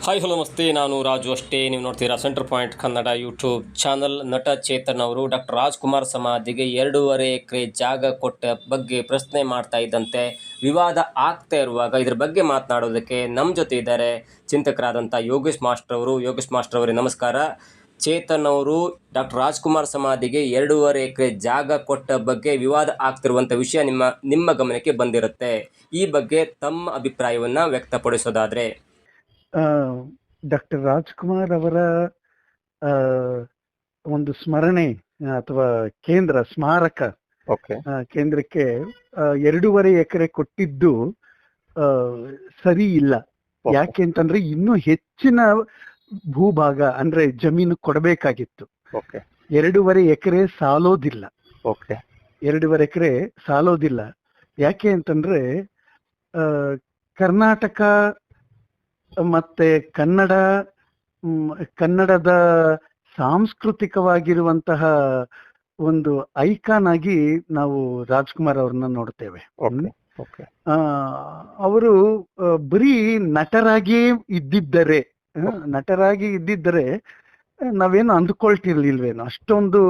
Hi hello ನಮಸ್ತೆ, ನಾನು ರಾಜು ಅಷ್ಟೇ. ನೀವು ನೋಡ್ತೀರಾ centre point Kannada YouTube channel. ನಟ ಚೇತನ್ ಅವರು ಡಾಕ್ಟರ್ ರಾಜ್ಕುಮಾರ್ ಸಮಾಧಿಗೆ 2.5 ಎಕರೆ ಜಾಗ ಕೊಟ್ಟ ಬಗ್ಗೆ ಪ್ರಶ್ನೆ ಮಾಡ್ತಾ ಇದ್ದಂತೆ ವಿವಾದ ಆಗ್ತಾ ಇರುವಾಗ ಇದ್ರ ಬಗ್ಗೆ ಮಾತನಾಡೋದಕ್ಕೆ ನಮ್ಮ ಜೊತೆ ಇದ್ದಾರೆ ಚಿಂತಕರಾದಂಥ ಯೋಗೇಶ್ ಮಾಸ್ಟರ್ ಅವರು. ಯೋಗೇಶ್ ಮಾಸ್ಟರ್ ಅವರೇ ನಮಸ್ಕಾರ. ಚೇತನ್ ಅವರು ಡಾಕ್ಟರ್ ರಾಜ್ಕುಮಾರ್ ಸಮಾಧಿಗೆ 2.5 ಎಕರೆ ಜಾಗ ಕೊಟ್ಟ ಬಗ್ಗೆ ವಿವಾದ ಆಗ್ತಿರುವಂಥ ವಿಷಯ ನಿಮ್ಮ ಗಮನಕ್ಕೆ ಬಂದಿರುತ್ತೆ. ಈ ಬಗ್ಗೆ ತಮ್ಮ ಅಭಿಪ್ರಾಯವನ್ನು ವ್ಯಕ್ತಪಡಿಸೋದಾದರೆ. ಡಾಕ್ಟರ್ ರಾಜ್ಕುಮಾರ್ ಅವರ ಒಂದು ಸ್ಮರಣೆ ಅಥವಾ ಸ್ಮಾರಕ ಕೇಂದ್ರಕ್ಕೆ 2.5 ಎಕರೆ ಕೊಟ್ಟಿದ್ದು ಸರಿ ಇಲ್ಲ. ಯಾಕೆ ಅಂತಂದ್ರೆ ಇನ್ನೂ ಹೆಚ್ಚಿನ ಭೂಭಾಗ ಅಂದ್ರೆ ಜಮೀನು ಕೊಡಬೇಕಾಗಿತ್ತು. 2.5 ಎಕರೆ ಸಾಲೋದಿಲ್ಲ. 2.5 ಎಕರೆ ಸಾಲೋದಿಲ್ಲ. ಯಾಕೆ ಅಂತಂದ್ರೆ ಕರ್ನಾಟಕ ಮತ್ತೆ ಕನ್ನಡದ ಸಾಂಸ್ಕೃತಿಕವಾಗಿರುವಂತಹ ಒಂದು ಐಕಾನ್ ಆಗಿ ನಾವು ರಾಜ್ಕುಮಾರ್ ಅವ್ರನ್ನ ನೋಡ್ತೇವೆ. ಅವರು ಬರೀ ನಟರಾಗಿ ಇದ್ದಿದ್ದರೆ ನಾವೇನು ಅಂದ್ಕೊಳ್ತಿರ್ಲಿಲ್ವೇನೋ, ಅಷ್ಟೊಂದು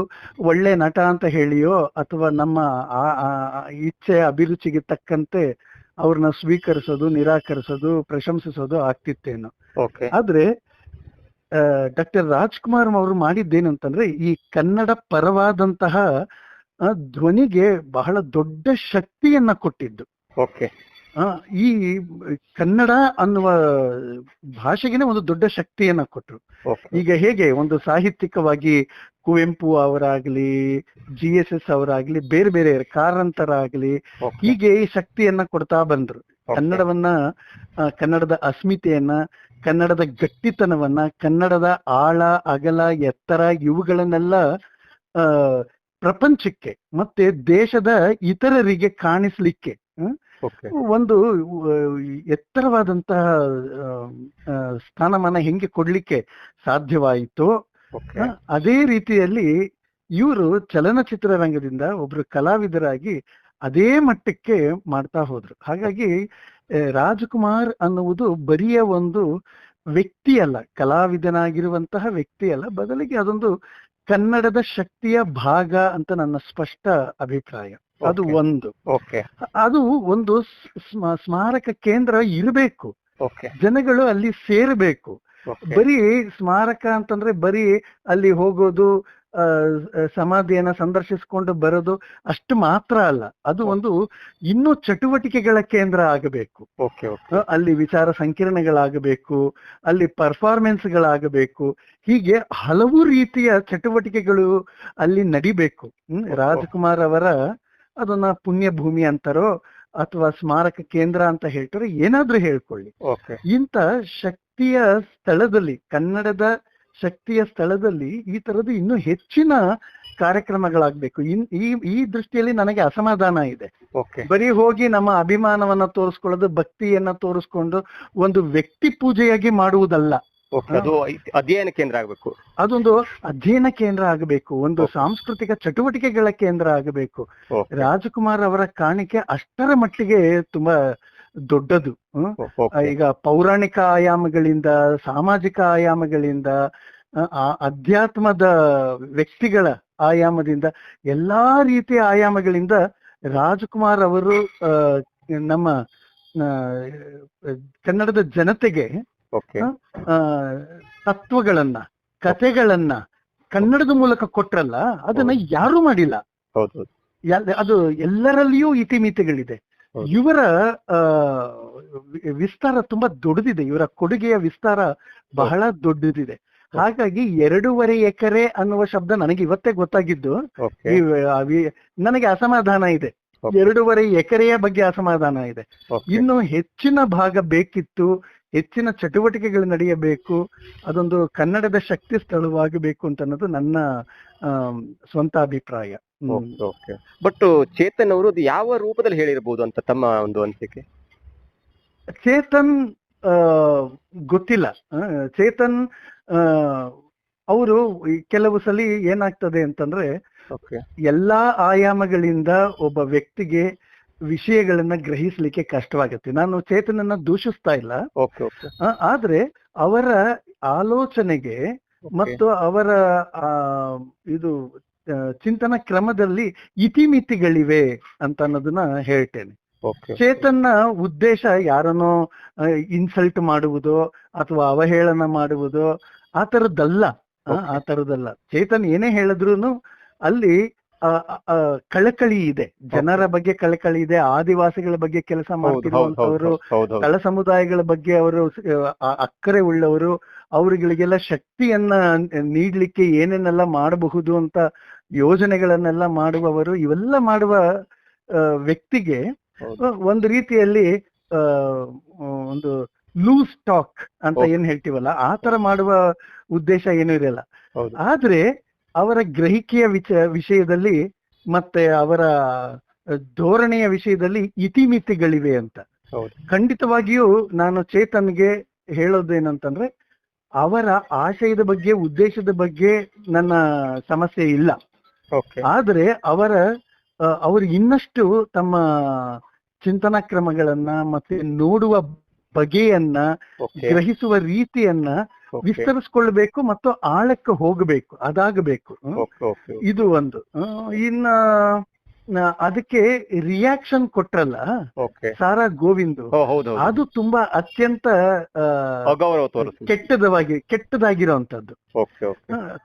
ಒಳ್ಳೆ ನಟ ಅಂತ ಹೇಳಿಯೋ ಅಥವಾ ನಮ್ಮ ಇಚ್ಛೆ ಅಭಿರುಚಿಗೆ ತಕ್ಕಂತೆ ಅವ್ರನ್ನ ಸ್ವೀಕರಿಸೋದು, ನಿರಾಕರಿಸೋದು, ಪ್ರಶಂಸಿಸೋದು ಆಗ್ತಿತ್ತೇನೋ. ಆದ್ರೆ ಡಾಕ್ಟರ್ ರಾಜ್ಕುಮಾರ್ ಅವರು ಮಾಡಿದ್ದೇನು ಅಂತಂದ್ರೆ ಈ ಕನ್ನಡ ಪರವಾದಂತಹ ಧ್ವನಿಗೆ ಬಹಳ ದೊಡ್ಡ ಶಕ್ತಿಯನ್ನ ಕೊಟ್ಟಿದ್ದು. ಈ ಕನ್ನಡ ಅನ್ನುವ ಭಾಷೆಗೆನೆ ಒಂದು ದೊಡ್ಡ ಶಕ್ತಿಯನ್ನ ಕೊಟ್ರು. ಈಗ ಹೇಗೆ ಒಂದು ಸಾಹಿತ್ಯಿಕವಾಗಿ ಕುವೆಂಪು ಅವರಾಗ್ಲಿ, GSS ಅವರಾಗ್ಲಿ, ಬೇರೆ ಬೇರೆ ಕಾರಂತರ ಆಗ್ಲಿ, ಹೀಗೆ ಈ ಶಕ್ತಿಯನ್ನ ಕೊಡ್ತಾ ಬಂದ್ರು. ಕನ್ನಡದ ಅಸ್ಮಿತೆಯನ್ನ, ಕನ್ನಡದ ಗಟ್ಟಿತನವನ್ನ, ಕನ್ನಡದ ಆಳ ಅಗಲ ಎತ್ತರ ಇವುಗಳನ್ನೆಲ್ಲ ಪ್ರಪಂಚಕ್ಕೆ ಮತ್ತೆ ದೇಶದ ಇತರರಿಗೆ ಕಾಣಿಸ್ಲಿಕ್ಕೆ ಒಂದು ಎತ್ತರವಾದಂತಹ ಸ್ಥಾನಮಾನ ಹೆಂಗೆ ಕೊಡ್ಲಿಕ್ಕೆ ಸಾಧ್ಯವಾಯಿತು, ಅದೇ ರೀತಿಯಲ್ಲಿ ಇವರು ಚಲನಚಿತ್ರ ರಂಗದಿಂದ ಒಬ್ರು ಕಲಾವಿದರಾಗಿ ಅದೇ ಮಟ್ಟಕ್ಕೆ ಮಾಡ್ತಾ ಹೋದ್ರು. ಹಾಗಾಗಿ ರಾಜ್ಕುಮಾರ್ ಅನ್ನುವುದು ಬರಿಯ ಒಂದು ವ್ಯಕ್ತಿ ಅಲ್ಲ, ಕಲಾವಿದನಾಗಿರುವಂತಹ ವ್ಯಕ್ತಿ ಅಲ್ಲ, ಬದಲಿಗೆ ಅದೊಂದು ಕನ್ನಡದ ಶಕ್ತಿಯ ಭಾಗ ಅಂತ ನನ್ನ ಸ್ಪಷ್ಟ ಅಭಿಪ್ರಾಯ. ಅದು ಅದು ಒಂದು ಸ್ಮಾರಕ ಕೇಂದ್ರ ಇರಬೇಕು, ಜನಗಳು ಅಲ್ಲಿ ಸೇರಬೇಕು. ಬರೀ ಸ್ಮಾರಕ ಅಂತಂದ್ರೆ ಬರೀ ಅಲ್ಲಿ ಹೋಗೋದು, ಸಮಾಧಿಯನ್ನ ಸಂದರ್ಶಿಸಿಕೊಂಡು ಬರೋದು ಅಷ್ಟು ಮಾತ್ರ ಅಲ್ಲ. ಅದು ಒಂದು ಇನ್ನೂ ಚಟುವಟಿಕೆಗಳ ಕೇಂದ್ರ ಆಗಬೇಕು. ಅಲ್ಲಿ ವಿಚಾರ ಸಂಕಿರಣಗಳಾಗಬೇಕು, ಅಲ್ಲಿ ಪರ್ಫಾರ್ಮೆನ್ಸ್ಗಳಾಗಬೇಕು, ಹೀಗೆ ಹಲವು ರೀತಿಯ ಚಟುವಟಿಕೆಗಳು ಅಲ್ಲಿ ನಡಿಬೇಕು. ರಾಜ್ಕುಮಾರ್ ಅವರ ಅದನ್ನ ಪುಣ್ಯ ಭೂಮಿ ಅಂತಾರೋ ಅಥವಾ ಸ್ಮಾರಕ ಕೇಂದ್ರ ಅಂತ ಹೇಳ್ತಾರೋ ಏನಾದ್ರೂ ಹೇಳ್ಕೊಳ್ಳಿ, ಇಂಥ ಶಕ್ತಿಯ ಸ್ಥಳದಲ್ಲಿ, ಕನ್ನಡದ ಶಕ್ತಿಯ ಸ್ಥಳದಲ್ಲಿ ಈ ತರದ್ದು ಇನ್ನೂ ಹೆಚ್ಚಿನ ಕಾರ್ಯಕ್ರಮಗಳಾಗ್ಬೇಕು. ಈ ದೃಷ್ಟಿಯಲ್ಲಿ ನನಗೆ ಅಸಮಾಧಾನ ಇದೆ. ಬರೀ ಹೋಗಿ ನಮ್ಮ ಅಭಿಮಾನವನ್ನ ತೋರಿಸ್ಕೊಳ್ಳೋದು, ಭಕ್ತಿಯನ್ನ ತೋರಿಸ್ಕೊಂಡು ಒಂದು ವ್ಯಕ್ತಿ ಪೂಜೆಯಾಗಿ ಮಾಡುವುದಲ್ಲ. ಅದು ಅಧ್ಯಯನ ಕೇಂದ್ರ ಆಗಬೇಕು, ಅದೊಂದು ಅಧ್ಯಯನ ಕೇಂದ್ರ ಆಗಬೇಕು, ಒಂದು ಸಾಂಸ್ಕೃತಿಕ ಚಟುವಟಿಕೆಗಳ ಕೇಂದ್ರ ಆಗಬೇಕು. ರಾಜ್ಕುಮಾರ್ ಅವರ ಕಾಣಿಕೆ ಅಷ್ಟರ ಮಟ್ಟಿಗೆ ತುಂಬಾ ದೊಡ್ಡದು. ಈಗ ಪೌರಾಣಿಕ ಆಯಾಮಗಳಿಂದ, ಸಾಮಾಜಿಕ ಆಯಾಮಗಳಿಂದ, ಅಧ್ಯಾತ್ಮದ ವ್ಯಕ್ತಿಗಳ ಆಯಾಮದಿಂದ, ಎಲ್ಲಾ ರೀತಿಯ ಆಯಾಮಗಳಿಂದ ರಾಜ್ಕುಮಾರ್ ಅವರು ನಮ್ಮ ಕನ್ನಡದ ಜನತೆಗೆ ತತ್ವಗಳನ್ನ, ಕಥೆಗಳನ್ನ ಕನ್ನಡದ ಮೂಲಕ ಕೊಟ್ರಲ್ಲ, ಅದನ್ನ ಯಾರು ಮಾಡಿಲ್ಲ. ಅದು ಎಲ್ಲರಲ್ಲಿಯೂ ಇತಿಮಿತಿಗಳಿದೆ. ಇವರ ವಿಸ್ತಾರ ತುಂಬಾ ದೊಡ್ಡದಿದೆ, ಇವರ ಕೊಡುಗೆಯ ವಿಸ್ತಾರ ಬಹಳ ದೊಡ್ಡದಿದೆ. ಹಾಗಾಗಿ 2.5 ಎಕರೆ ಅನ್ನುವ ಶಬ್ದ ನನಗೆ ಇವತ್ತೇ ಗೊತ್ತಾಗಿದ್ದು. ನನಗೆ ಅಸಮಾಧಾನ ಇದೆ, 2.5 ಎಕರೆಯ ಬಗ್ಗೆ ಅಸಮಾಧಾನ ಇದೆ. ಇನ್ನು ಹೆಚ್ಚಿನ ಭಾಗ ಬೇಕಿತ್ತು, ಹೆಚ್ಚಿನ ಚಟುವಟಿಕೆಗಳು ನಡೆಯಬೇಕು, ಅದೊಂದು ಕನ್ನಡದ ಶಕ್ತಿ ಸ್ಥಳವಾಗಬೇಕು ಅಂತ ಅನ್ನೋದು ನನ್ನ ಸ್ವಂತ ಅಭಿಪ್ರಾಯ. ಬಟ್ ಚೇತನ್ ಅವರು ಯಾವ ರೂಪದಲ್ಲಿ ಹೇಳಿರಬಹುದು ಅಂತ ತಮ್ಮ ಒಂದು ಅನಿಸಿಕೆ? ಚೇತನ್ ಗೊತ್ತಿಲ್ಲ. ಚೇತನ್ ಅವರು ಕೆಲವು ಸಲ ಏನಾಗ್ತದೆ ಅಂತಂದ್ರೆ ಎಲ್ಲಾ ಆಯಾಮಗಳಿಂದ ಒಬ್ಬ ವ್ಯಕ್ತಿಗೆ ವಿಷಯಗಳನ್ನ ಗ್ರಹಿಸ್ಲಿಕ್ಕೆ ಕಷ್ಟವಾಗುತ್ತೆ. ನಾನು ಚೇತನನ್ನ ದೂಷಿಸ್ತಾ ಇಲ್ಲ, ಓಕೆ ಓಕೆ ಆದ್ರೆ ಅವರ ಆಲೋಚನೆಗೆ ಮತ್ತು ಅವರ ಇದು ಚಿಂತನ ಕ್ರಮದಲ್ಲಿ ಇತಿಮಿತಿಗಳಿವೆ ಅಂತ ಅನ್ನೋದನ್ನ ಹೇಳ್ತೇನೆ. ಓಕೆ ಚೇತನ್ನ ಉದ್ದೇಶ ಯಾರನ್ನೋ ಇನ್ಸಲ್ಟ್ ಮಾಡುವುದೋ ಅಥವಾ ಅವಹೇಳನ ಮಾಡುವುದೋ ಆ ತರದ್ದಲ್ಲ. ಆ ತರದ್ದಲ್ಲ. ಚೇತನ್ ಏನೇ ಹೇಳಿದ್ರು ಅಲ್ಲಿ ಕಳಕಳಿ ಇದೆ, ಜನರ ಬಗ್ಗೆ ಕಳಕಳಿ ಇದೆ, ಆದಿವಾಸಿಗಳ ಬಗ್ಗೆ ಕೆಲಸ ಮಾಡ್ತಿರುವಂತವರು, ತಳ ಸಮುದಾಯಗಳ ಬಗ್ಗೆ ಅವರು ಅಕ್ಕರೆ ಉಳ್ಳವರು, ಅವರುಗಳಿಗೆಲ್ಲ ಶಕ್ತಿಯನ್ನ ನೀಡ್ಲಿಕ್ಕೆ ಏನೇನೆಲ್ಲ ಮಾಡಬಹುದು ಅಂತ ಯೋಜನೆಗಳನ್ನೆಲ್ಲ ಮಾಡುವವರು. ಇವೆಲ್ಲ ಮಾಡುವ ವ್ಯಕ್ತಿಗೆ ಒಂದು ರೀತಿಯಲ್ಲಿ ಒಂದು ಲೂಸ್ ಟಾಕ್ ಅಂತ ಏನ್ ಹೇಳ್ತೀವಲ್ಲ, ಆ ತರ ಮಾಡುವ ಉದ್ದೇಶ ಏನೂ ಇರಲ್ಲ. ಆದ್ರೆ ಅವರ ಗ್ರಹಿಕೆಯ ವಿಷಯದಲ್ಲಿ ಮತ್ತೆ ಅವರ ಧೋರಣೆಯ ವಿಷಯದಲ್ಲಿ ಇತಿಮಿತಿಗಳಿವೆ ಅಂತ. ಖಂಡಿತವಾಗಿಯೂ ನಾನು ಚೇತನ್ಗೆ ಹೇಳೋದೇನಂತಂದ್ರೆ, ಅವರ ಆಶಯದ ಬಗ್ಗೆ, ಉದ್ದೇಶದ ಬಗ್ಗೆ ನನ್ನ ಸಮಸ್ಯೆ ಇಲ್ಲ. ಆದ್ರೆ ಅವರು ಇನ್ನಷ್ಟು ತಮ್ಮ ಚಿಂತನಾ ಕ್ರಮಗಳನ್ನ ಮತ್ತೆ ನೋಡುವ ಬಗೆಯನ್ನ, ಗ್ರಹಿಸುವ ರೀತಿಯನ್ನ ವಿಸ್ತರಿಸ್ಕೊಳ್ಬೇಕು ಮತ್ತು ಆಳಕ್ಕೆ ಹೋಗಬೇಕು, ಅದಾಗಬೇಕು. ಇದು ಒಂದು. ಇನ್ನ ಅದಕ್ಕೆ ರಿಯಾಕ್ಷನ್ ಕೊಟ್ರಲ್ಲ ಸಾರಾ ಗೋವಿಂದ್, ಅದು ತುಂಬಾ ಅತ್ಯಂತ ಕೆಟ್ಟದಾಗಿರೋಂಥದ್ದು,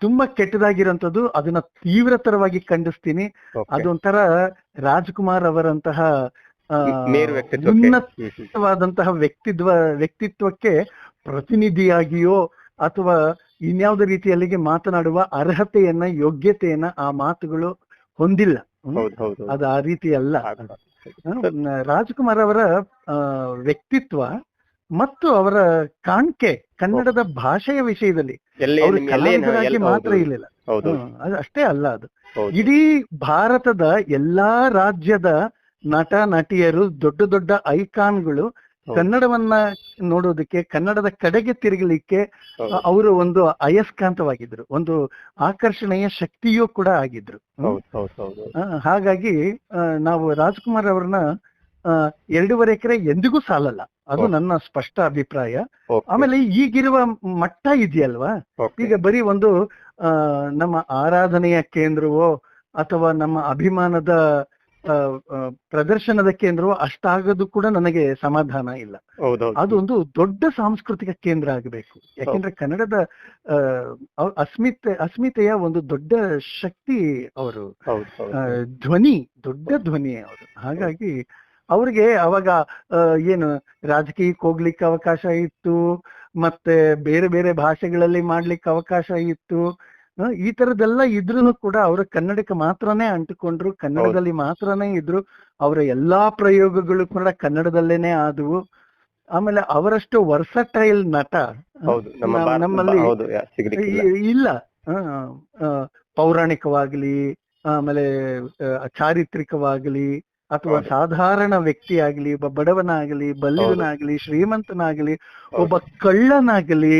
ತುಂಬಾ ಕೆಟ್ಟದಾಗಿರೋಂಥದ್ದು. ಅದನ್ನ ತೀವ್ರತರವಾಗಿ ಖಂಡಿಸ್ತೀನಿ. ಅದೊಂಥರ ರಾಜ್ಕುಮಾರ್ ಅವರಂತಹ ಉನ್ನತವಾದಂತಹ ವ್ಯಕ್ತಿತ್ವಕ್ಕೆ ಪ್ರತಿನಿಧಿಯಾಗಿಯೋ ಅಥವಾ ಇನ್ಯಾವುದೇ ರೀತಿಯಲ್ಲಿಗೆ ಮಾತನಾಡುವ ಅರ್ಹತೆಯನ್ನ, ಯೋಗ್ಯತೆಯನ್ನ ಆ ಮಾತುಗಳು ಹೊಂದಿಲ್ಲ. ಅದು ಆ ರೀತಿ ಅಲ್ಲ. ರಾಜ್ಕುಮಾರ್ ಅವರ ವ್ಯಕ್ತಿತ್ವ ಮತ್ತು ಅವರ ಕಾಣ್ಕೆ ಕನ್ನಡದ ಭಾಷೆಯ ವಿಷಯದಲ್ಲಿ ಅವರು ಕಲಾವಿದರಾಗಿ ಮಾತ್ರ ಇರಲಿಲ್ಲ, ಅದು ಅಷ್ಟೇ ಅಲ್ಲ, ಅದು ಇಡೀ ಭಾರತದ ಎಲ್ಲಾ ರಾಜ್ಯದ ನಟ ನಟಿಯರು, ದೊಡ್ಡ ದೊಡ್ಡ ಐಕಾನ್ಗಳು ಕನ್ನಡವನ್ನ ನೋಡೋದಕ್ಕೆ, ಕನ್ನಡದ ಕಡೆಗೆ ತಿರುಗಲಿಕ್ಕೆ ಅವರು ಒಂದು ಅಯಸ್ಕಾಂತವಾಗಿದ್ರು, ಒಂದು ಆಕರ್ಷಣೆಯ ಶಕ್ತಿಯೂ ಕೂಡ ಆಗಿದ್ರು. ಹಾಗಾಗಿ ನಾವು ರಾಜ್ಕುಮಾರ್ ಅವ್ರನ್ನ 2.5 ಎಕರೆ ಎಂದಿಗೂ ಸಾಲಲ್ಲ, ಅದು ನನ್ನ ಸ್ಪಷ್ಟ ಅಭಿಪ್ರಾಯ. ಆಮೇಲೆ ಈಗಿರುವ ಮಟ್ಟ ಇದೆಯಲ್ವಾ, ಈಗ ಬರೀ ಒಂದು ನಮ್ಮ ಆರಾಧನೆಯ ಕೇಂದ್ರವೋ ಅಥವಾ ನಮ್ಮ ಅಭಿಮಾನದ ಪ್ರದರ್ಶನದ ಕೇಂದ್ರವೋ ಅಷ್ಟಾಗದು ಕೂಡ ನನಗೆ ಸಮಾಧಾನ ಇಲ್ಲ. ಅದೊಂದು ದೊಡ್ಡ ಸಾಂಸ್ಕೃತಿಕ ಕೇಂದ್ರ ಆಗಬೇಕು. ಯಾಕೆಂದ್ರೆ ಕನ್ನಡದ ಅಸ್ಮಿತೆಯ ಒಂದು ದೊಡ್ಡ ಶಕ್ತಿ ಅವರು, ಧ್ವನಿ, ದೊಡ್ಡ ಧ್ವನಿ ಅವರು. ಹಾಗಾಗಿ ಅವ್ರಿಗೆ ಅವಾಗ ಏನು ರಾಜಕೀಯಕ್ಕೆ ಹೋಗ್ಲಿಕ್ಕೆ ಅವಕಾಶ ಇತ್ತು, ಮತ್ತೆ ಬೇರೆ ಬೇರೆ ಭಾಷೆಗಳಲ್ಲಿ ಮಾಡ್ಲಿಕ್ಕೆ ಅವಕಾಶ ಇತ್ತು. ಈ ತರದೆಲ್ಲ ಇದ್ರೂ ಕೂಡ ಅವರು ಕನ್ನಡಕ್ಕೆ ಮಾತ್ರನೇ ಅಂಟಿಕೊಂಡ್ರು, ಕನ್ನಡದಲ್ಲಿ ಮಾತ್ರನೇ ಇದ್ರು. ಅವರ ಎಲ್ಲಾ ಪ್ರಯೋಗಗಳು ಕೂಡ ಕನ್ನಡದಲ್ಲೇನೆ ಆದವು. ಆಮೇಲೆ ಅವರಷ್ಟು ವರ್ಸಟೈಲ್ ನಟ ನಮ್ಮಲ್ಲಿ ಇಲ್ಲ. ಪೌರಾಣಿಕವಾಗ್ಲಿ, ಆಮೇಲೆ ಚಾರಿತ್ರಿಕವಾಗ್ಲಿ, ಅಥವಾ ಸಾಧಾರಣ ವ್ಯಕ್ತಿ ಆಗ್ಲಿ, ಒಬ್ಬ ಬಡವನಾಗ್ಲಿ, ಬಲ್ಲಿದನಾಗ್ಲಿ, ಶ್ರೀಮಂತನಾಗ್ಲಿ, ಒಬ್ಬ ಕಳ್ಳನಾಗ್ಲಿ,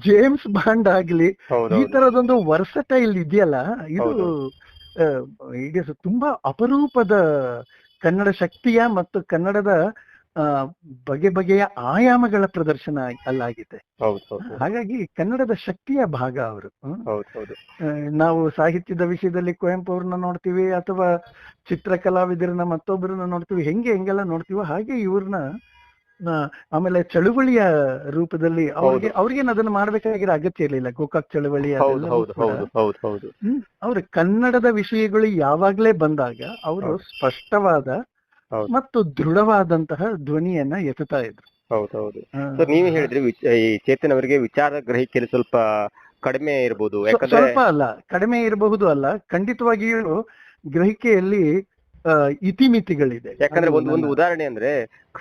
ಜೇಮ್ಸ್ ಬಾಂಡ್ ಆಗ್ಲಿ, ಈ ತರದೊಂದು ವರ್ಸಟೈಲ್ ಇದೆಯಲ್ಲ, ಇದು ತುಂಬಾ ಅಪರೂಪದ ಕನ್ನಡ ಶಕ್ತಿಯ ಮತ್ತು ಕನ್ನಡದ ಬಗೆ ಬಗೆಯ ಆಯಾಮಗಳ ಪ್ರದರ್ಶನ ಅಲ್ಲಾಗಿದೆ. ಹಾಗಾಗಿ ಕನ್ನಡದ ಶಕ್ತಿಯ ಭಾಗ ಅವರು. ನಾವು ಸಾಹಿತ್ಯದ ವಿಷಯದಲ್ಲಿ ಕುವೆಂಪು ಅವ್ರನ್ನ ನೋಡ್ತೀವಿ, ಅಥವಾ ಚಿತ್ರಕಲಾವಿದರನ್ನ ಮತ್ತೊಬ್ಬರನ್ನ ನೋಡ್ತೀವಿ, ಹೆಂಗೆಲ್ಲ ನೋಡ್ತೀವೋ ಹಾಗೆ ಇವ್ರನ್ನ. ಆಮೇಲೆ ಚಳುವಳಿಯ ರೂಪದಲ್ಲಿ ಅವ್ರಿಗೇನು ಅದನ್ನ ಮಾಡ್ಬೇಕಾಗಿರೋ ಅಗತ್ಯ ಇರಲಿಲ್ಲ. ಗೋಕಾಕ್ ಚಳುವಳಿ ಅವ್ರ ಕನ್ನಡದ ವಿಷಯಗಳು ಯಾವಾಗ್ಲೇ ಬಂದಾಗ ಅವರು ಸ್ಪಷ್ಟವಾದ ಮತ್ತು ದೃಢವಾದಂತಹ ಧ್ವನಿಯನ್ನ ಎತ್ತುತ್ತಾ ಇದ್ರು. ಹೌದೌದು. ನೀವು ಹೇಳಿದ್ರೆ ಈ ಚೇತನ್ ಅವರಿಗೆ ವಿಚಾರ ಗ್ರಹಿಕೆಯಲ್ಲಿ ಸ್ವಲ್ಪ ಕಡಿಮೆ ಇರಬಹುದು. ಸ್ವಲ್ಪ ಅಲ್ಲ, ಕಡಿಮೆ ಇರಬಹುದು ಅಲ್ಲ, ಖಂಡಿತವಾಗಿಯೂ ಗ್ರಹಿಕೆಯಲ್ಲಿ ಇತಿಮಿತಿಗಳಿದೆ. ಯಾಕಂದ್ರೆ ಒಂದು ಉದಾಹರಣೆ ಅಂದ್ರೆ,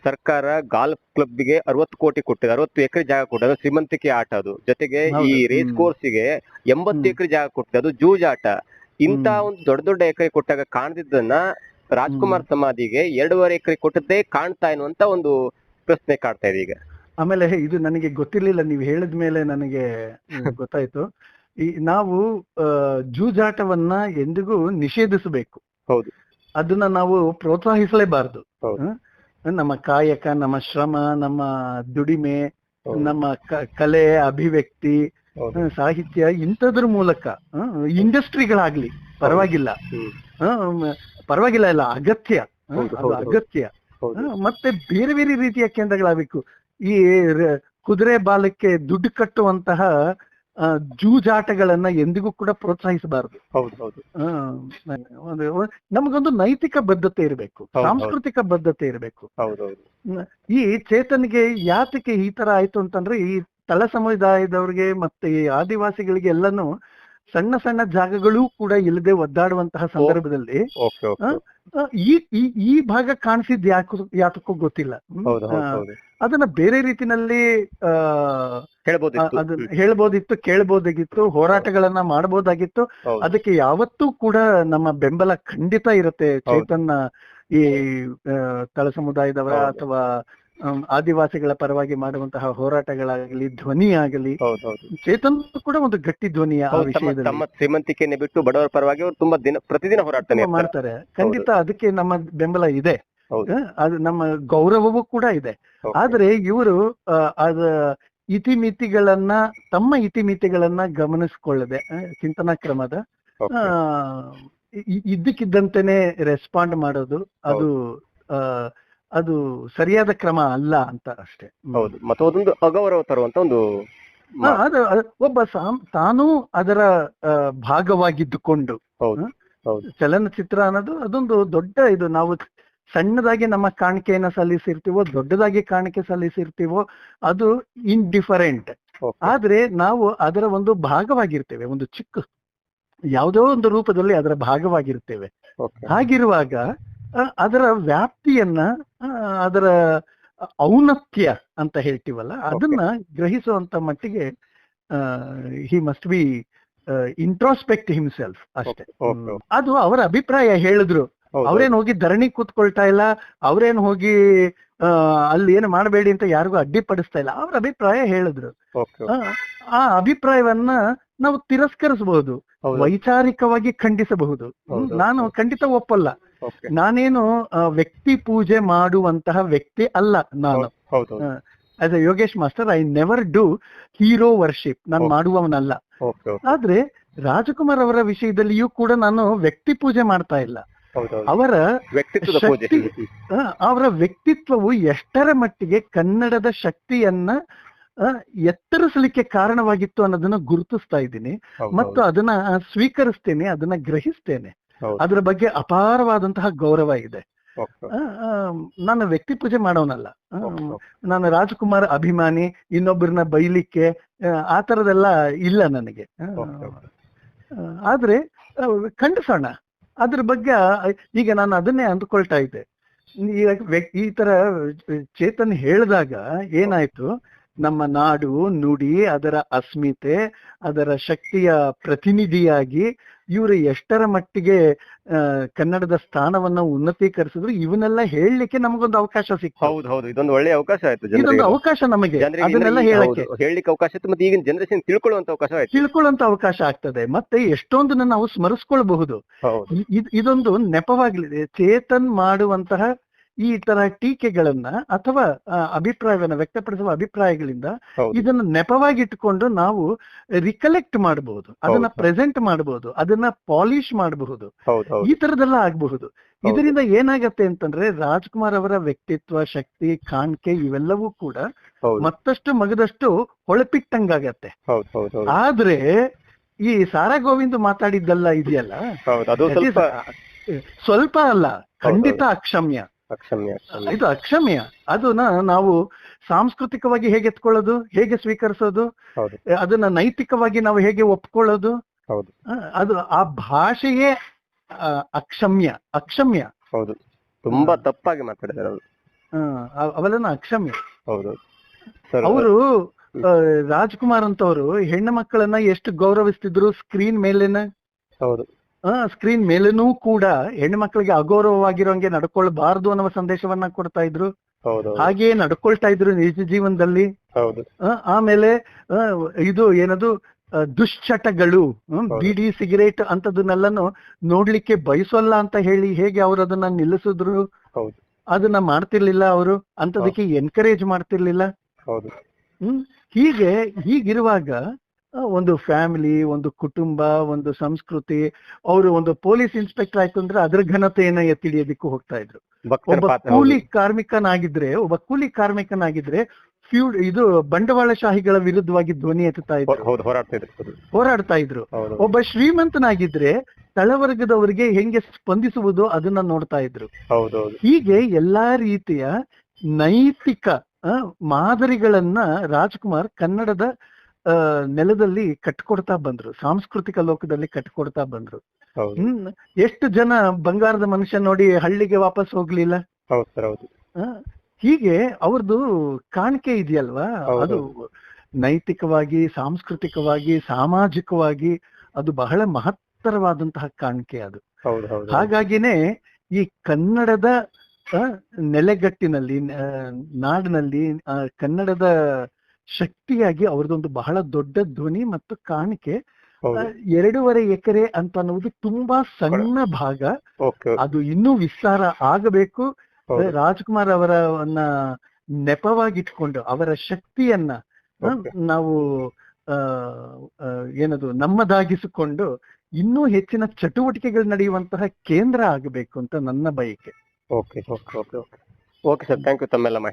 ಸರ್ಕಾರ ಗಾಲ್ಫ್ ಕ್ಲಬ್ಗೆ 60 ಕೋಟಿ ಕೊಟ್ಟಿದೆ, 60 ಎಕರೆ ಜಾಗ ಕೊಟ್ಟಿದೆ, ಶ್ರೀಮಂತಿಕೆ ಆಟ ಅದು. ಜೊತೆಗೆ ಈ ರೇಸ್ ಕೋರ್ಸ್ಗೆ 80 ಎಕರೆ ಜಾಗ ಕೊಟ್ಟಿದೆ, ಅದು ಜೂಜಾಟ. ಇಂತ ಒಂದು ದೊಡ್ಡ ಎಕರೆ ಕೊಟ್ಟಾಗ ಕಾಣದಿದ್ದನ್ನ ರಾಜ್ಕುಮಾರ್ ಸಮಾಧಿಗೆ 2.5 ಎಕರೆ ಕೊಟ್ಟದ್ದೇ ಕಾಣ್ತಾ ಎನ್ನುವಂತ ಒಂದು ಪ್ರಶ್ನೆ ಕಾಡ್ತಾ ಇದೆ ಈಗ. ಆಮೇಲೆ ಇದು ನನಗೆ ಗೊತ್ತಿರ್ಲಿಲ್ಲ, ನೀವು ಹೇಳಿದ ಮೇಲೆ ನನಗೆ ಗೊತ್ತಾಯ್ತು. ನಾವು ಜೂಜಾಟವನ್ನ ಎಂದಿಗೂ ನಿಷೇಧಿಸಬೇಕು. ಹೌದು. ಅದನ್ನ ನಾವು ಪ್ರೋತ್ಸಾಹಿಸಲೇಬಾರದು. ಹೌದು. ನಮ್ಮ ಕಾಯಕ, ನಮ್ಮ ಶ್ರಮ, ನಮ್ಮ ದುಡಿಮೆ, ಹೌದು. ನಮ್ಮ ಕಲೆ, ಅಭಿವ್ಯಕ್ತಿ, ಹೌದು. ಸಾಹಿತ್ಯ ಇಂಥದ್ರ ಮೂಲಕ ಇಂಡಸ್ಟ್ರಿಗಳಾಗ್ಲಿ ಪರವಾಗಿಲ್ಲ, ಪರವಾಗಿಲ್ಲ, ಇಲ್ಲ ಅಗತ್ಯ, ಹೌದು, ಅದು ಹೌದು, ಅಗತ್ಯ. ಹೌದು. ಮತ್ತೆ ಬೇರೆ ಬೇರೆ ರೀತಿಯ ಕೇಂದ್ರಗಳಾಗಬೇಕು. ಈ ಕುದುರೆ ಬಾಲಕ್ಕೆ ದುಡ್ಡು ಕಟ್ಟುವಂತಹ ಜೂಜಾಟಗಳನ್ನ ಎಂದಿಗೂ ಕೂಡ ಪ್ರೋತ್ಸಾಹಿಸಬಾರದು. ಹೌದು, ಹೌದು. ನಮಗೊಂದು ನೈತಿಕ ಬದ್ಧತೆ ಇರಬೇಕು, ಸಾಂಸ್ಕೃತಿಕ ಬದ್ಧತೆ ಇರಬೇಕು. ಹೌದೌದು. ಈ ಚೇತನ್ಗೆ ಯಾತಕ್ಕೆ ಈ ತರ ಆಯ್ತು ಅಂತಂದ್ರೆ, ಈ ತಳ ಸಮುದಾಯದವ್ರಿಗೆ ಮತ್ತೆ ಈ ಆದಿವಾಸಿಗಳಿಗೆ ಎಲ್ಲಾನು ಸಣ್ಣ ಸಣ್ಣ ಜಾಗಗಳೂ ಕೂಡ ಇಲ್ಲದೆ ಒದ್ದಾಡುವಂತಹ ಸಂದರ್ಭದಲ್ಲಿ ಈ ಭಾಗ ಕಾಣಿಸಿದ್ ಯಾತಕ್ಕೂ ಗೊತ್ತಿಲ್ಲ. ಅದನ್ನ ಬೇರೆ ರೀತಿನಲ್ಲಿ ಅದನ್ನ ಹೇಳ್ಬೋದಿತ್ತು, ಕೇಳ್ಬೋದಾಗಿತ್ತು, ಹೋರಾಟಗಳನ್ನ ಮಾಡ್ಬೋದಾಗಿತ್ತು. ಅದಕ್ಕೆ ಯಾವತ್ತೂ ಕೂಡ ನಮ್ಮ ಬೆಂಬಲ ಖಂಡಿತ ಇರುತ್ತೆ. ಚೇತನ್ನ ಈ ತಳ ಸಮುದಾಯದವರ ಅಥವಾ ಆದಿವಾಸಿಗಳ ಪರವಾಗಿ ಮಾಡುವಂತಹ ಹೋರಾಟಗಳಾಗಲಿ, ಧ್ವನಿ ಆಗಲಿ, ಚೇತನ್ ಕೂಡ ಒಂದು ಗಟ್ಟಿ ಧ್ವನಿಯ ವಿಷಯದಲ್ಲಿ ತಮ್ಮ ಶ್ರೀಮಂತಿಕೆಯನ್ನು ಬಿಟ್ಟು ಬಡವರ ಪರವಾಗಿ ಅವರು ತುಂಬಾ ಪ್ರತಿದಿನ ಹೋರಾಟ ಮಾಡ್ತಾರೆ. ಖಂಡಿತ ಅದಕ್ಕೆ ನಮ್ಮ ಬೆಂಬಲ ಇದೆ, ಅದು ನಮ್ಮ ಗೌರವವೂ ಕೂಡ ಇದೆ. ಆದ್ರೆ ಇವರು ಇತಿಮಿತಿಗಳನ್ನ, ತಮ್ಮ ಇತಿಮಿತಿಗಳನ್ನ ಗಮನಿಸ್ಕೊಳ್ಳದೆ ಚಿಂತನಾ ಕ್ರಮದ ಇದ್ದಕ್ಕಿದ್ದಂತೆನೆ ರೆಸ್ಪಾಂಡ್ ಮಾಡೋದು, ಅದು ಸರಿಯಾದ ಕ್ರಮ ಅಲ್ಲ ಅಂತ ಅಷ್ಟೇ. ಹೌದು. ಮತ್ತು ಅದೊಂದು ಅಗೌರವ ತರುವಂತ ಒಂದು ಅದು ಒಬ್ಬ ತಾನೂ ಅದರ ಭಾಗವಾಗಿದ್ದುಕೊಂಡು ಚಲನಚಿತ್ರ ಅನ್ನೋದು ಅದೊಂದು ದೊಡ್ಡ ಇದು. ನಾವು ಸಣ್ಣದಾಗಿ ನಮ್ಮ ಕಾಣಿಕೆಯನ್ನ ಸಲ್ಲಿಸಿರ್ತೀವೋ, ದೊಡ್ಡದಾಗಿ ಕಾಣಿಕೆ ಸಲ್ಲಿಸಿರ್ತೀವೋ, ಅದು ಇಂಡಿಫರೆಂಟ್. ಆದ್ರೆ ನಾವು ಅದರ ಒಂದು ಭಾಗವಾಗಿರ್ತೇವೆ, ಒಂದು ಚಿಕ್ಕ ಯಾವುದೋ ಒಂದು ರೂಪದಲ್ಲಿ ಅದರ ಭಾಗವಾಗಿರ್ತೇವೆ. ಹಾಗಿರುವಾಗ ಅದರ ವ್ಯಾಪ್ತಿಯನ್ನ, ಅದರ ಔನ್ನತ್ಯ ಅಂತ ಹೇಳ್ತೀವಲ್ಲ, ಅದನ್ನ ಗ್ರಹಿಸುವಂತ ಮಟ್ಟಿಗೆ he must be introspect himself ಅಷ್ಟೇ. ಅದು ಅವರ ಅಭಿಪ್ರಾಯ ಹೇಳಿದ್ರು. ಅವ್ರೇನ್ ಹೋಗಿ ಧರಣಿ ಕೂತ್ಕೊಳ್ತಾ ಇಲ್ಲ, ಅವ್ರೇನ್ ಹೋಗಿ ಅಲ್ಲಿ ಏನು ಮಾಡಬೇಡಿ ಅಂತ ಯಾರಿಗೂ ಅಡ್ಡಿಪಡಿಸ್ತಾ ಇಲ್ಲ. ಅವ್ರ ಅಭಿಪ್ರಾಯ ಹೇಳಿದ್ರು. ಆ ಅಭಿಪ್ರಾಯವನ್ನ ನಾವು ತಿರಸ್ಕರಿಸಬಹುದು, ವೈಚಾರಿಕವಾಗಿ ಖಂಡಿಸಬಹುದು. ನಾನು ಖಂಡಿತ ಒಪ್ಪಲ್ಲ. ನಾನೇನು ವ್ಯಕ್ತಿ ಪೂಜೆ ಮಾಡುವಂತಹ ವ್ಯಕ್ತಿ ಅಲ್ಲ ನಾನು. As A Yogesh master, I never do hero worship. ನಾನು ಮಾಡುವವನಲ್ಲ. ಆದ್ರೆ ರಾಜಕುಮಾರ್ ಅವರ ವಿಷಯದಲ್ಲಿಯೂ ಕೂಡ ನಾನು ವ್ಯಕ್ತಿ ಪೂಜೆ ಮಾಡ್ತಾ ಇಲ್ಲ. ಅವರ ಶಕ್ತಿ, ಅವರ ವ್ಯಕ್ತಿತ್ವವು ಎಷ್ಟರ ಮಟ್ಟಿಗೆ ಕನ್ನಡದ ಶಕ್ತಿಯನ್ನ ಎತ್ತರಿಸಲಿಕ್ಕೆ ಕಾರಣವಾಗಿತ್ತು ಅನ್ನೋದನ್ನ ಗುರುತಿಸ್ತಾ ಇದ್ದೀನಿ ಮತ್ತು ಅದನ್ನ ಸ್ವೀಕರಿಸ್ತೇನೆ, ಅದನ್ನ ಗ್ರಹಿಸ್ತೇನೆ. ಅದರ ಬಗ್ಗೆ ಅಪಾರವಾದಂತಹ ಗೌರವ ಇದೆ. ನಾನು ವ್ಯಕ್ತಿ ಪೂಜೆ ಮಾಡೋನಲ್ಲ. ನಾನು ರಾಜಕುಮಾರ್ ಅಭಿಮಾನಿ, ಇನ್ನೊಬ್ಬರನ್ನ ಬೈಲಿಕ್ಕೆ ಆ ತರದೆಲ್ಲ ಇಲ್ಲ ನನಗೆ. ಆದ್ರೆ ಖಂಡಿಸೋಣ ಅದ್ರ ಬಗ್ಗೆ. ಈಗ ನಾನು ಅದನ್ನೇ ಅಂದ್ಕೊಳ್ತಾ ಇದ್ದೆ. ಈ ತರ ಚೇತನ್ ಹೇಳಿದಾಗ ಏನಾಯ್ತು, ನಮ್ಮ ನಾಡು, ನುಡಿ, ಅದರ ಅಸ್ಮಿತೆ, ಅದರ ಶಕ್ತಿಯ ಪ್ರತಿನಿಧಿಯಾಗಿ ಇವರು ಎಷ್ಟರ ಮಟ್ಟಿಗೆ ಕನ್ನಡದ ಸ್ಥಾನವನ್ನ ಉನ್ನತೀಕರಿಸಿದ್ರು, ಇವನ್ನೆಲ್ಲ ಹೇಳಲಿಕ್ಕೆ ನಮಗೊಂದು ಅವಕಾಶ ಸಿಕ್ತು. ಹೌದು, ಇದೊಂದು ಒಳ್ಳೆ ಅವಕಾಶ ಆಯ್ತು. ಇದೊಂದು ಅವಕಾಶ ನಮಗೆ ಅದನ್ನೆಲ್ಲ ಹೇಳಲಿಕ್ಕೆ ಅವಕಾಶ ಆಯ್ತು. ಮತ್ತೆ ಈಗಿನ ಜನರೇಷನ್ ತಿಳ್ಕೊಳ್ಳುವಂತ ಅವಕಾಶ ಆಗ್ತದೆ. ಮತ್ತೆ ಎಷ್ಟೊಂದನ್ನ ನಾವು ಸ್ಮರಿಸ್ಕೊಳ್ಬಹುದು. ಇದೊಂದು ನೆಪವಾಗ್ಲಿದೆ. ಚೇತನ್ ಮಾಡುವಂತಹ ಈ ತರ ಟೀಕೆಗಳನ್ನ ಅಥವಾ ಅಭಿಪ್ರಾಯವನ್ನ ವ್ಯಕ್ತಪಡಿಸುವ ಅಭಿಪ್ರಾಯಗಳಿಂದ ಇದನ್ನ ನೆಪವಾಗಿಟ್ಟುಕೊಂಡು ನಾವು ರಿಕಲೆಕ್ಟ್ ಮಾಡಬಹುದು, ಅದನ್ನ ಪ್ರೆಸೆಂಟ್ ಮಾಡಬಹುದು, ಅದನ್ನ ಪಾಲಿಶ್ ಮಾಡಬಹುದು. ಈ ತರದೆಲ್ಲ ಆಗಬಹುದು. ಇದರಿಂದ ಏನಾಗತ್ತೆ ಅಂತಂದ್ರೆ, ರಾಜ್ಕುಮಾರ್ ಅವರ ವ್ಯಕ್ತಿತ್ವ, ಶಕ್ತಿ, ಕಾಣಿಕೆ ಇವೆಲ್ಲವೂ ಕೂಡ ಮತ್ತಷ್ಟು ಮಗದಷ್ಟು ಹೊಳಪಿಟ್ಟಂಗಾಗತ್ತೆ. ಆದ್ರೆ ಈ ಸಾರಾ ಗೋವಿಂದ್ ಮಾತಾಡಿದ್ದೆಲ್ಲ ಇದೆಯಲ್ಲ, ಸ್ವಲ್ಪ ಅಲ್ಲ, ಖಂಡಿತ ಅಕ್ಷಮ್ಯ. ಇದು ಅಕ್ಷಮ್ಯ. ಅದನ್ನ ನಾವು ಸಾಂಸ್ಕೃತಿಕವಾಗಿ ಹೇಗೆ ಎತ್ಕೊಳ್ಳೋದು, ಹೇಗೆ ಸ್ವೀಕರಿಸೋದು, ಅದನ್ನ ನೈತಿಕವಾಗಿ ನಾವು ಹೇಗೆ ಒಪ್ಕೊಳ್ಳೋದು, ಅದು ಆ ಭಾಷೆಯೇ ಅಕ್ಷಮ್ಯ. ಹೌದು, ತುಂಬಾ ತಪ್ಪಾಗಿ ಮಾತಾಡಿದ್ದಾರೆ ಅವೆಲ್ಲ ಅಕ್ಷಮ್ಯ. ಅವರು ರಾಜ್ಕುಮಾರ್ ಅಂತವ್ರು ಹೆಣ್ಣು ಮಕ್ಕಳನ್ನ ಎಷ್ಟು ಗೌರವಿಸ್ತಿದ್ರು ಸ್ಕ್ರೀನ್ ಮೇಲೆನ. ಸ್ಕ್ರೀನ್ ಮೇಲೇನೂ ಕೂಡ ಹೆಣ್ಣು ಮಕ್ಕಳಿಗೆ ಅಗೌರವವಾಗಿರೋಂಗೆ ನಡ್ಕೊಳ್ಬಾರ್ದು ಅನ್ನುವ ಸಂದೇಶವನ್ನ ಕೊಡ್ತಾ ಇದ್ರು. ಹಾಗೆಯೇ ನಡ್ಕೊಳ್ತಾ ಇದ್ರು ನಿಜ ಜೀವನದಲ್ಲಿ. ಆಮೇಲೆ ಇದು ಏನದು ದುಶ್ಚಟಗಳು, ಹೌದು. ಬಿಡಿ ಸಿಗರೇಟ್ ಅಂತದನ್ನೆಲ್ಲನು ನೋಡ್ಲಿಕ್ಕೆ ಬಯಸೋಲ್ಲ ಅಂತ ಹೇಳಿ ಹೇಗೆ ಅವ್ರು ಅದನ್ನ ನಿಲ್ಲಿಸಿದ್ರು, ಹೌದು ಅದನ್ನ ಮಾಡ್ತಿರ್ಲಿಲ್ಲ ಅವರು, ಅಂತದಕ್ಕೆ ಎನ್ಕರೇಜ್ ಮಾಡ್ತಿರ್ಲಿಲ್ಲ. ಹೌದು ಹೀಗಿರುವಾಗ ಒಂದು ಫ್ಯಾಮಿಲಿ, ಒಂದು ಕುಟುಂಬ, ಒಂದು ಸಂಸ್ಕೃತಿ, ಅವರು ಒಂದು ಪೊಲೀಸ್ ಇನ್ಸ್ಪೆಕ್ಟರ್ ಆಯ್ತು ಅಂದ್ರೆ ಅದ್ರ ಘನತೆಯನ್ನ ಎತ್ತಿಡಿಯೋದಕ್ಕೂ ಹೋಗ್ತಾ ಇದ್ರು. ಭಕ್ತರ ಒಬ್ಬ ಪಾತ್ರ ಕೂಲಿ ಕಾರ್ಮಿಕನಾಗಿದ್ರೆ ಇದು ಬಂಡವಾಳಶಾಹಿಗಳ ವಿರುದ್ಧವಾಗಿ ಧ್ವನಿ ಎತ್ತುತ್ತಾ ಇದ್ರು, ಹೌದು ಹೋರಾಡ್ತಾ ಇದ್ರು. ಹೋರಾಡ್ತಾ ಇದ್ರು. ಹೌದು ಒಬ್ಬ ಶ್ರೀಮಂತನಾಗಿದ್ರೆ ತಳವರ್ಗದವರಿಗೆ ಹೆಂಗೆ ಸ್ಪಂದಿಸುವುದು ಅದನ್ನ ನೋಡ್ತಾ ಇದ್ರು. ಹೌದೌದು ಹೀಗೆ ಎಲ್ಲಾ ರೀತಿಯ ನೈತಿಕ ಮಾದರಿಗಳನ್ನ ರಾಜ್ಕುಮಾರ್ ಕನ್ನಡದ ನೆಲದಲ್ಲಿ ಕಟ್ಕೊಡ್ತಾ ಬಂದ್ರು, ಸಾಂಸ್ಕೃತಿಕ ಲೋಕದಲ್ಲಿ ಕಟ್ಕೊಡ್ತಾ ಬಂದ್ರು. ಹೌದು ಎಷ್ಟು ಜನ ಬಂಗಾರದ ಮನುಷ್ಯ ನೋಡಿ ಹಳ್ಳಿಗೆ ವಾಪಸ್ ಹೋಗ್ಲಿಲ್ಲ. ಹೌದು ಸರ್ ಹೌದು ಹೀಗೆ ಅವ್ರದ್ದು ಕಾಣಿಕೆ ಇದೆಯಲ್ವಾ, ಹೌದು. ಅದು ನೈತಿಕವಾಗಿ, ಸಾಂಸ್ಕೃತಿಕವಾಗಿ, ಸಾಮಾಜಿಕವಾಗಿ ಅದು ಬಹಳ ಮಹತ್ತರವಾದಂತಹ ಕಾಣಿಕೆ ಅದು. ಹೌದು ಹೌದು ಹಾಗಾಗಿನೇ ಈ ಕನ್ನಡದ ನೆಲೆಗಟ್ಟಿನಲ್ಲಿ, ನಾಡಿನಲ್ಲಿ ಕನ್ನಡದ ಶಕ್ತಿಯಾಗಿ ಅವ್ರದ್ದೊಂದು ಬಹಳ ದೊಡ್ಡ ಧ್ವನಿ ಮತ್ತು ಕಾಣಿಕೆ. ಹೌದು 2.5 ಎಕರೆ ಅಂತ ಅನ್ನೋದು ತುಂಬಾ ಸಣ್ಣ ಭಾಗ, ಓಕೆ ಅದು ಇನ್ನೂ ವಿಸ್ತಾರ ಆಗಬೇಕು. ಹೌದು. ರಾಜ್ಕುಮಾರ್ ಅವರನ್ನ ನೆಪವಾಗಿಟ್ಕೊಂಡು ಅವರ ಶಕ್ತಿಯನ್ನ Okay. ನಾವು ಏನದು ನಮ್ಮದಾಗಿಸಿಕೊಂಡು ಇನ್ನೂ ಹೆಚ್ಚಿನ ಚಟುವಟಿಕೆಗಳು ನಡೆಯುವಂತಹ ಕೇಂದ್ರ ಆಗಬೇಕು ಅಂತ ನನ್ನ ಬಯಕೆ. Okay okay okay okay okay sir, thank you ತಮ್ಮೆಲ್ಲ ಮಾಹಿತಿ